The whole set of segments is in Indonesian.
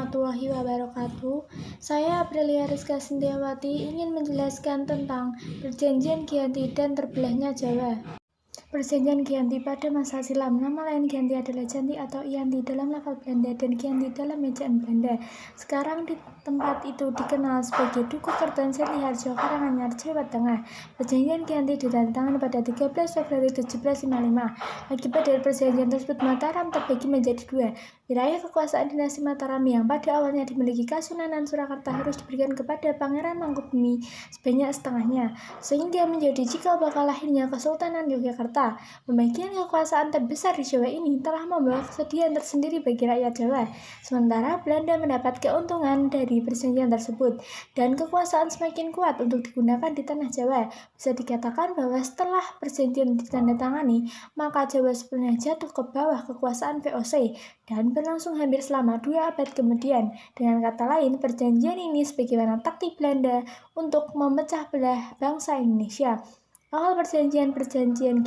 warahmatullahi wabarakatuh. Saya Aprilia Rizka Sintiawati ingin menjelaskan tentang Perjanjian Giyanti dan terbelahnya Jawa. Perjanjian Giyanti pada masa silam. Nama lain Giyanti adalah Janti atau Ianti dalam lafal Belanda dan Giyanti dalam ejaan Belanda. Sekarang di tempat itu dikenal sebagai Duku Kerton Setiharjo, Karanganyar, Jawa Tengah. Perjanjian Giyanti ditandatangani pada 13 Februari 1755. Akibat dari perjanjian tersebut, Mataram terbagi menjadi dua. Wilayah kekuasaan dinasti Mataram yang pada awalnya dimiliki Kasunanan Surakarta harus diberikan kepada Pangeran Mangkubumi sebanyak setengahnya, sehingga menjadi cikal bakal lahirnya Kesultanan Yogyakarta. Pembagian kekuasaan terbesar di Jawa ini telah membawa kesedihan tersendiri bagi rakyat Jawa. Sementara Belanda mendapat keuntungan dari perjanjian tersebut dan kekuasaan semakin kuat untuk digunakan di tanah Jawa. Bisa dikatakan bahwa setelah perjanjian ditandatangani, maka Jawa sepenuhnya jatuh ke bawah kekuasaan VOC dan berlangsung hampir selama 2 abad kemudian. Dengan kata lain, perjanjian ini sebagaimana taktik Belanda untuk memecah belah bangsa Indonesia. Awal perjanjian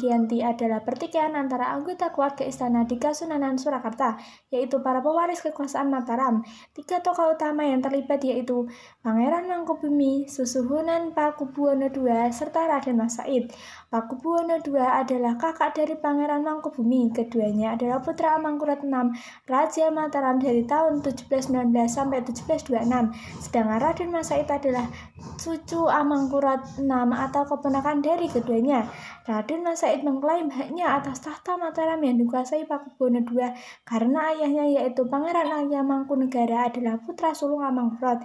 Giyanti adalah pertikaian antara anggota keluarga istana di Kasunanan Surakarta, yaitu para pewaris kekuasaan Mataram. 3 tokoh utama yang terlibat yaitu Pangeran Mangkubumi, Susuhunan Pakubuwono II, serta Raden Mas Said. Pakubuwono II adalah kakak dari Pangeran Mangkubumi. Keduanya adalah putra Amangkurat VI, Raja Mataram dari tahun 1719 sampai 1726. Sedangkan Raden Mas Said adalah cucu Amangkurat VI atau keponakan dari keduanya. Raden Mas Said mengklaim haknya atas tahta Mataram yang dikuasai Pakubuwono II karena ayahnya yaitu Pangeran Arya Mangkunegara adalah putra sulung Amangkurat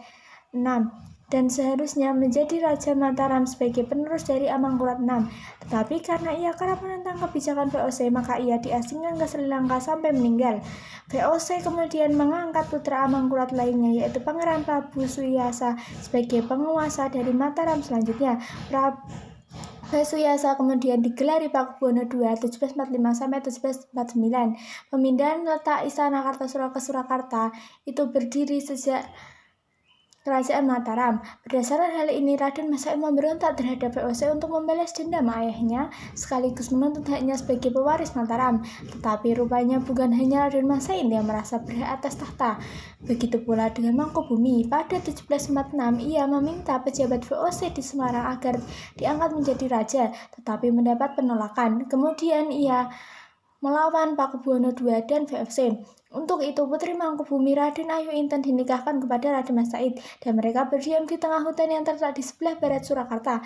VI dan seharusnya menjadi Raja Mataram sebagai penerus dari Amangkurat VI. Tetapi karena ia kerap menentang kebijakan VOC, maka ia diasingkan ke Sri Lanka sampai meninggal. VOC kemudian mengangkat putra Amangkurat lainnya yaitu Pangeran Prabu Suyasa sebagai penguasa dari Mataram selanjutnya. Prabu Suyasa kemudian digelari Pakubuwono II 1745 sampai 1749. Pemindahan letak Istana Kartasura ke Surakarta itu berdiri sejak Kerajaan Mataram. Berdasarkan hal ini, Raden Mas Said memberontak terhadap VOC untuk membalas dendam ayahnya sekaligus menuntut haknya sebagai pewaris Mataram. Tetapi rupanya bukan hanya Raden Mas Said yang merasa berhak atas tahta. Begitu pula dengan Mangkubumi. Pada 1746, ia meminta pejabat VOC di Semarang agar diangkat menjadi raja, tetapi mendapat penolakan. Kemudian ia melawan Pakubuwono II dan VOC. Untuk itu, putri Mangkubumi Raden Ayu Inten dinikahkan kepada Raden Mas Said dan mereka berdiam di tengah hutan yang terletak di sebelah barat Surakarta.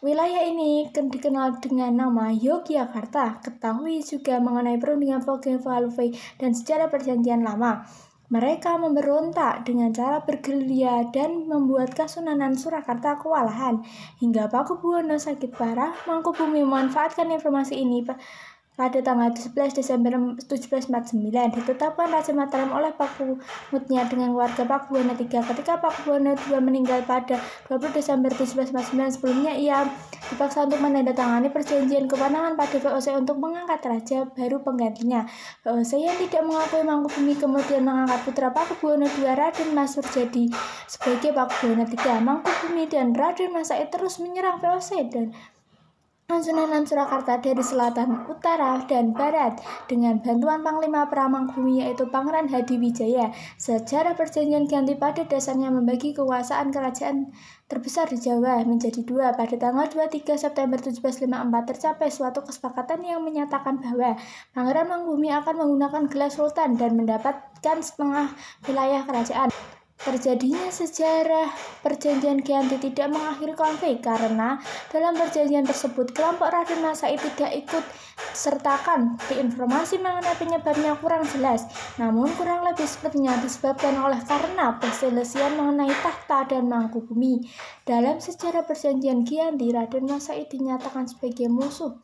Wilayah ini dikenal dengan nama Yogyakarta. Ketahui juga mengenai perundingan Voge-Valuve dan sejarah perjanjian lama. Mereka memberontak dengan cara bergerilya dan membuat Kasunanan Surakarta kewalahan. Hingga Pakubuwono sakit parah, Mangkubumi memanfaatkan informasi ini. Pada tanggal 11 Desember 1749, ditetapkan Raja Mataram oleh Pakungutnya dengan keluarga Pakubuwono III. Ketika Pakubuwono II meninggal pada 20 Desember 1749, sebelumnya ia dipaksa untuk menandatangani perjanjian kewenangan pada VOC untuk mengangkat raja baru penggantinya. VOC yang tidak mengakui Mangkubumi kemudian mengangkat putra Pakubuwono II, Raden Mas Surjadi, sebagai Pakubuwono III. Mangkubumi dan Raden Mas Said terus menyerang VOC dan Kasunanan Surakarta dari selatan, utara, dan barat dengan bantuan Panglima Perang Mangkubumi yaitu Pangeran Hadiwijaya. Sejarah perjanjian Giyanti pada dasarnya membagi kekuasaan kerajaan terbesar di Jawa menjadi dua. Pada tanggal 23 September 1754 tercapai suatu kesepakatan yang menyatakan bahwa Pangeran Mangkubumi akan menggunakan gelar Sultan dan mendapatkan setengah wilayah kerajaan. Terjadinya sejarah perjanjian Giyanti tidak mengakhiri konflik karena dalam perjanjian tersebut kelompok Raden Mas Said tidak ikut sertakan. Informasi mengenai penyebabnya kurang jelas, namun kurang lebih sepertinya disebabkan oleh karena perselisihan mengenai tahta dan Mangkubumi. Dalam sejarah perjanjian Giyanti, Raden Mas Said dinyatakan sebagai musuh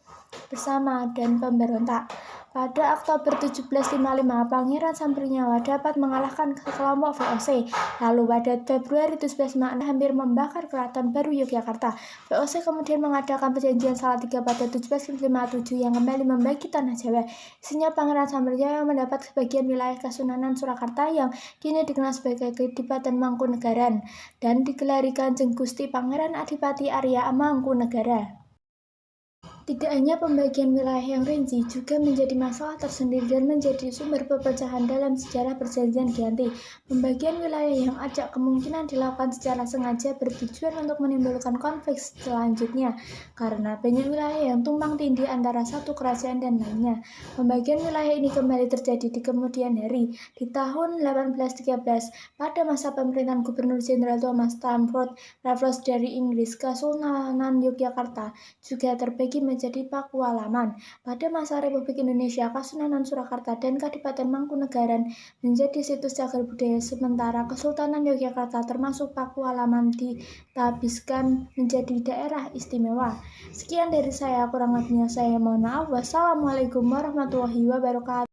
bersama dan pemberontak. Pada Oktober 1755, Pangeran Sampurnyawa dapat mengalahkan kelompok VOC. Lalu pada Februari 1756 hampir membakar Keraton Baru Yogyakarta. VOC kemudian mengadakan perjanjian Salatiga pada 1757 yang kembali membagi tanah Jawa. Isinya Pangeran Sampurnyawa mendapat sebagian wilayah Kasunanan Surakarta yang kini dikenal sebagai Kadipaten Mangkunegaran dan digelari Kanjeng Gusti Pangeran Adipati Arya Mangkunegara. Tidak hanya pembagian wilayah yang rinci, juga menjadi masalah tersendiri dan menjadi sumber perpecahan dalam sejarah Perjanjian Giyanti. Pembagian wilayah yang acak kemungkinan dilakukan secara sengaja bertujuan untuk menimbulkan konflik selanjutnya, karena banyak wilayah yang tumpang tindih antara satu kerajaan dan lainnya. Pembagian wilayah ini kembali terjadi di kemudian hari, di tahun 1813, pada masa pemerintahan Gubernur Jenderal Thomas Stamford Raffles dari Inggris. Kesultanan Yogyakarta juga terbagi menjadi Pakualaman. Pada masa Republik Indonesia, Kasunanan Surakarta dan Kadipaten Mangkunegaran menjadi situs cagar budaya, sementara Kesultanan Yogyakarta termasuk Pakualaman ditabiskan menjadi daerah istimewa. Sekian dari saya, kurang lebihnya saya mohon maaf. Wassalamualaikum warahmatullahi wabarakatuh.